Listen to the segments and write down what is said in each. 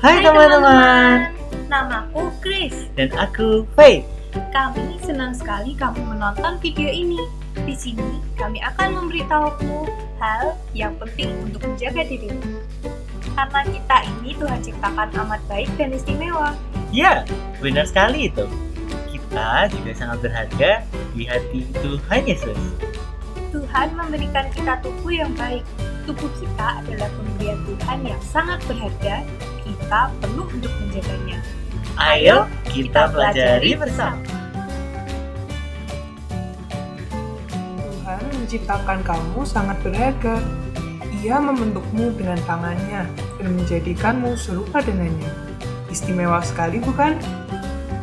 Hai teman-teman, Namaku Chris. dan aku Faith. Kami senang sekali kamu menonton video ini. Di sini kami akan memberitahumu hal yang penting untuk menjaga dirimu. Karena kita ini Tuhan ciptakan amat baik dan istimewa. Ya, benar sekali itu. Kita juga sangat berharga di hati Tuhan Yesus. Tuhan memberikan kita tubuh yang baik. Tubuh kita adalah pemberian Tuhan yang sangat berharga. Kita perlu untuk menjaganya. Ayo kita pelajari bersama. Tuhan menciptakan kamu sangat berharga. Ia membentukmu dengan tangannya dan menjadikanmu serupa dengannya. Istimewa sekali bukan?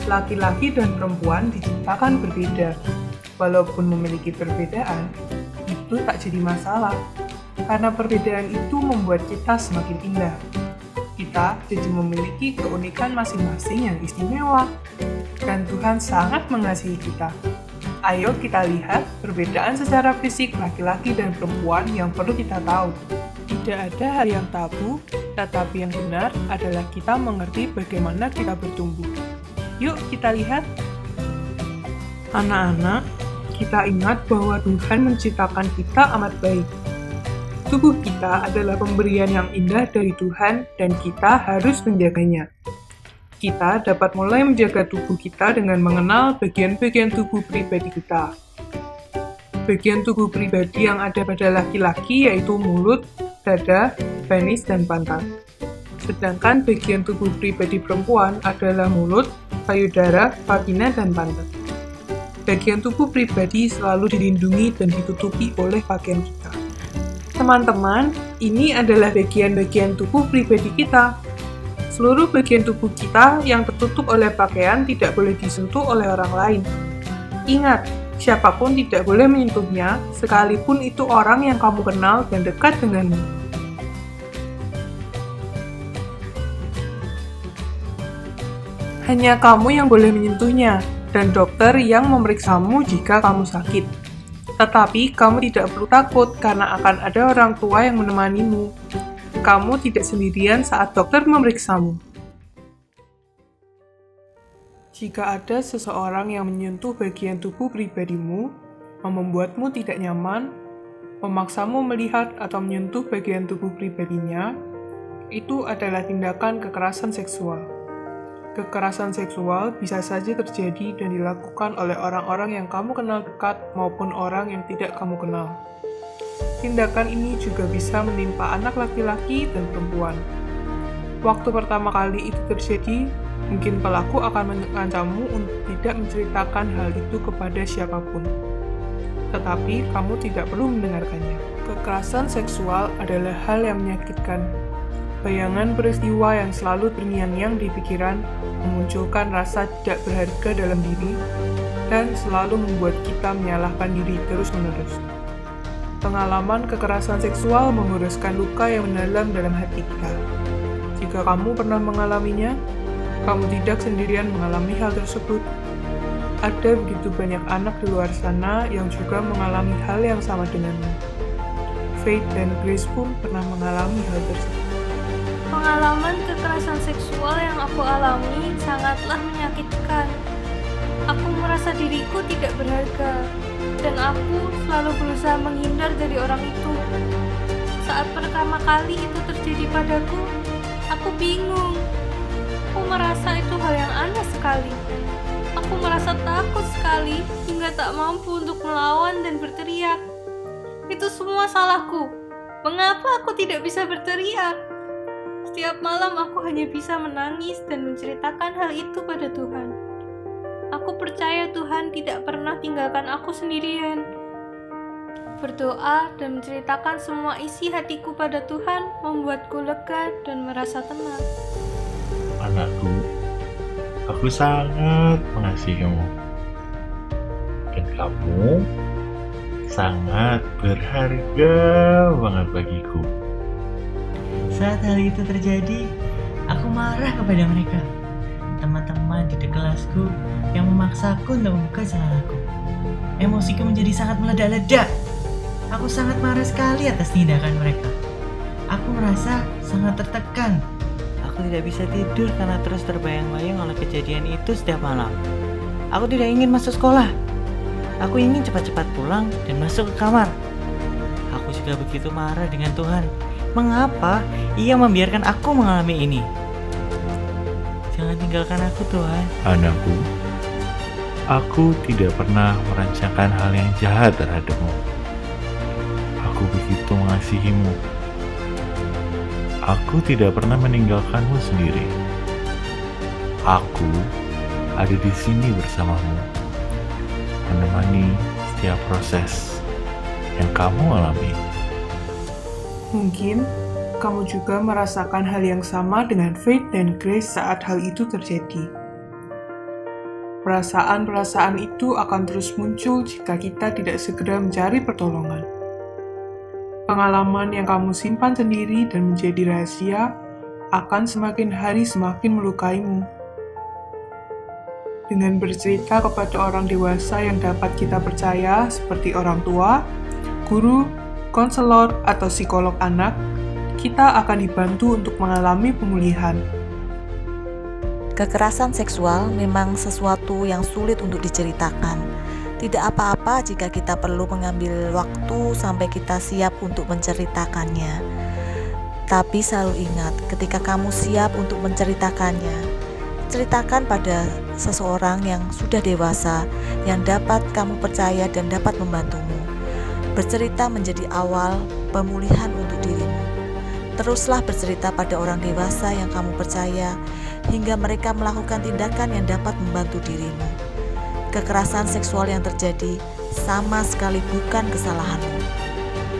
Laki-laki dan perempuan diciptakan berbeda. Walaupun memiliki perbedaan, itu tak jadi masalah. Karena perbedaan itu membuat kita semakin indah. Kita jadi memiliki keunikan masing-masing yang istimewa. Dan Tuhan sangat mengasihi kita. Ayo kita lihat perbedaan secara fisik laki-laki dan perempuan yang perlu kita tahu. Tidak ada hal yang tabu, tetapi yang benar adalah kita mengerti bagaimana kita bertumbuh. Yuk kita lihat. Anak-anak, kita ingat bahwa Tuhan menciptakan kita amat baik. Tubuh kita adalah pemberian yang indah dari Tuhan dan kita harus menjaganya. Kita dapat mulai menjaga tubuh kita dengan mengenal bagian-bagian tubuh pribadi kita. Bagian tubuh pribadi yang ada pada laki-laki yaitu mulut, dada, penis, dan pantat. Sedangkan bagian tubuh pribadi perempuan adalah mulut, payudara, vagina, dan pantat. Bagian tubuh pribadi selalu dilindungi dan ditutupi oleh pakaian kita. Teman-teman, ini adalah bagian-bagian tubuh pribadi kita. Seluruh bagian tubuh kita yang tertutup oleh pakaian tidak boleh disentuh oleh orang lain. Ingat, siapapun tidak boleh menyentuhnya, sekalipun itu orang yang kamu kenal dan dekat denganmu. Hanya kamu yang boleh menyentuhnya, dan dokter yang memeriksamu jika kamu sakit. Tetapi kamu tidak perlu takut karena akan ada orang tua yang menemanimu. Kamu tidak sendirian saat dokter memeriksamu. Jika ada seseorang yang menyentuh bagian tubuh pribadimu, membuatmu tidak nyaman, memaksamu melihat atau menyentuh bagian tubuh pribadinya, itu adalah tindakan kekerasan seksual. Kekerasan seksual bisa saja terjadi dan dilakukan oleh orang-orang yang kamu kenal dekat maupun orang yang tidak kamu kenal. Tindakan ini juga bisa menimpa anak laki-laki dan perempuan. Waktu pertama kali itu terjadi, mungkin pelaku akan mengancammu untuk tidak menceritakan hal itu kepada siapapun. Tetapi kamu tidak perlu mendengarkannya. Kekerasan seksual adalah hal yang menyakitkan. Bayangan peristiwa yang selalu terngiang-ngiang di pikiran memunculkan rasa tidak berharga dalam diri dan selalu membuat kita menyalahkan diri terus-menerus. Pengalaman kekerasan seksual menguruskan luka yang mendalam dalam hati kita. Jika kamu pernah mengalaminya, kamu tidak sendirian mengalami hal tersebut. Ada begitu banyak anak di luar sana yang juga mengalami hal yang sama denganmu. Faith dan Grace pun pernah mengalami hal tersebut. Pengalaman kekerasan seksual yang aku alami sangatlah menyakitkan. Aku merasa diriku tidak berharga, dan aku selalu berusaha menghindar dari orang itu. Saat pertama kali itu terjadi padaku, aku bingung. Aku merasa itu hal yang aneh sekali. Aku merasa takut sekali hingga tak mampu untuk melawan dan berteriak. Itu semua salahku. Mengapa aku tidak bisa berteriak? Setiap malam aku hanya bisa menangis dan menceritakan hal itu pada Tuhan. Aku percaya Tuhan tidak pernah tinggalkan aku sendirian. Berdoa dan menceritakan semua isi hatiku pada Tuhan membuatku lega dan merasa tenang. Anakku, aku sangat mengasihimu. Dan kamu sangat berharga banget bagiku. Saat hal itu terjadi, aku marah kepada mereka. Teman-teman di kelasku yang memaksaku untuk membuka salahku. Emosiku menjadi sangat meledak-ledak. Aku sangat marah sekali atas tindakan mereka. Aku merasa sangat tertekan. Aku Aku tidak bisa tidur karena terus terbayang-bayang oleh kejadian itu setiap malam. Aku tidak ingin masuk sekolah. Aku ingin cepat-cepat pulang dan masuk ke kamar. Aku juga begitu marah dengan Tuhan. Mengapa Ia membiarkan aku mengalami ini? Jangan tinggalkan aku, Tuhan. Anakku, aku tidak pernah merancangkan hal yang jahat terhadapmu. Aku begitu mengasihimu. Aku tidak pernah meninggalkanmu sendiri. Aku ada di sini bersamamu, menemani setiap proses yang kamu alami. Mungkin kamu juga merasakan hal yang sama dengan Faith dan Grace saat hal itu terjadi. Perasaan-perasaan itu akan terus muncul jika kita tidak segera mencari pertolongan. Pengalaman yang kamu simpan sendiri dan menjadi rahasia akan semakin hari semakin melukaimu. Dengan bercerita kepada orang dewasa yang dapat kita percaya seperti orang tua, guru, konselor, atau psikolog anak, kita akan dibantu untuk mengalami pemulihan. Kekerasan seksual memang sesuatu yang sulit untuk diceritakan. Tidak apa-apa jika kita perlu mengambil waktu sampai kita siap untuk menceritakannya. Tapi selalu ingat, ketika kamu siap untuk menceritakannya, ceritakan pada seseorang yang sudah dewasa, yang dapat kamu percaya dan dapat membantumu. Bercerita menjadi awal pemulihan untuk dirimu. Teruslah bercerita pada orang dewasa yang kamu percaya, hingga mereka melakukan tindakan yang dapat membantu dirimu. Kekerasan seksual yang terjadi sama sekali bukan kesalahanmu.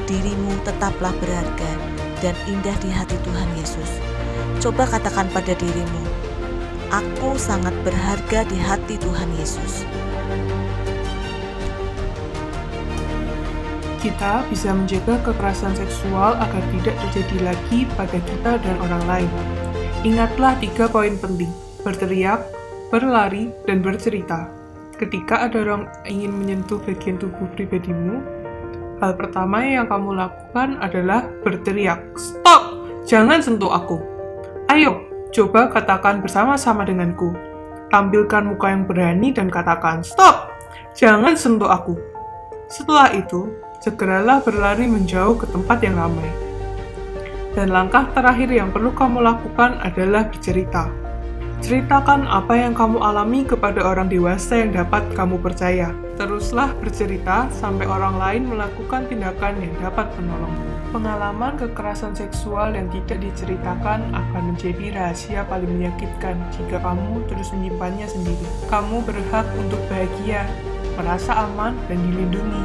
Dirimu tetaplah berharga dan indah di hati Tuhan Yesus. Coba katakan pada dirimu, aku sangat berharga di hati Tuhan Yesus. Kita bisa menjaga kekerasan seksual agar tidak terjadi lagi pada kita dan orang lain. Ingatlah 3 poin penting: berteriak, berlari, dan bercerita. Ketika ada orang ingin menyentuh bagian tubuh pribadimu, hal pertama yang kamu lakukan adalah berteriak, "Stop! Jangan sentuh aku!" Ayo, coba katakan bersama-sama denganku. Tampilkan muka yang berani dan katakan, "Stop! Jangan sentuh aku!" Setelah itu, segeralah berlari menjauh ke tempat yang ramai. Dan langkah terakhir yang perlu kamu lakukan adalah bercerita. Ceritakan apa yang kamu alami kepada orang dewasa yang dapat kamu percaya. Teruslah bercerita sampai orang lain melakukan tindakan yang dapat menolongmu. Pengalaman kekerasan seksual yang tidak diceritakan akan menjadi rahasia paling menyakitkan jika kamu terus menyimpannya sendiri. Kamu berhak untuk bahagia, merasa aman, dan dilindungi.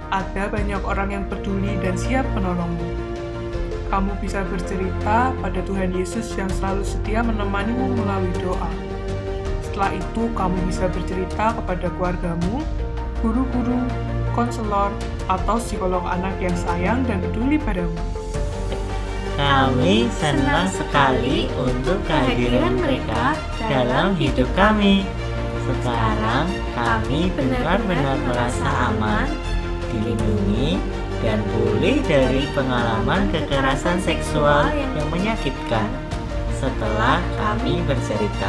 Ada banyak orang yang peduli dan siap menolongmu. Kamu bisa bercerita pada Tuhan Yesus yang selalu setia menemanimu melalui doa. Setelah itu, kamu bisa bercerita kepada keluargamu, guru-guru, konselor, atau psikolog anak yang sayang dan peduli padamu. Kami senang sekali untuk kehadiran mereka dalam hidup kami. Sekarang kami benar-benar merasa aman, dilindungi, dan pulih dari pengalaman kekerasan seksual yang menyakitkan. Setelah kami bercerita,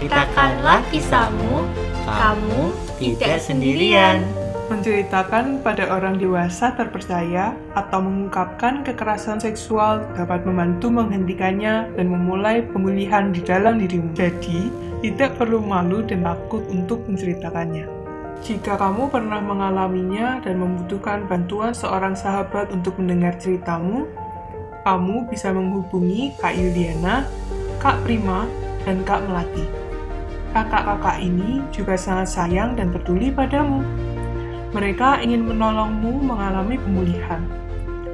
ceritakanlah kisahmu, kamu tidak sendirian. Menceritakan pada orang dewasa terpercaya atau mengungkapkan kekerasan seksual dapat membantu menghentikannya dan memulai pemulihan di dalam dirimu. Jadi, tidak perlu malu dan takut untuk menceritakannya. Jika kamu pernah mengalaminya dan membutuhkan bantuan seorang sahabat untuk mendengar ceritamu, kamu bisa menghubungi Kak Yuliana, Kak Prima, dan Kak Melati. Kakak-kakak ini juga sangat sayang dan peduli padamu. Mereka ingin menolongmu mengalami pemulihan,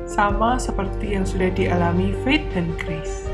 sama seperti yang sudah dialami Faith dan Grace.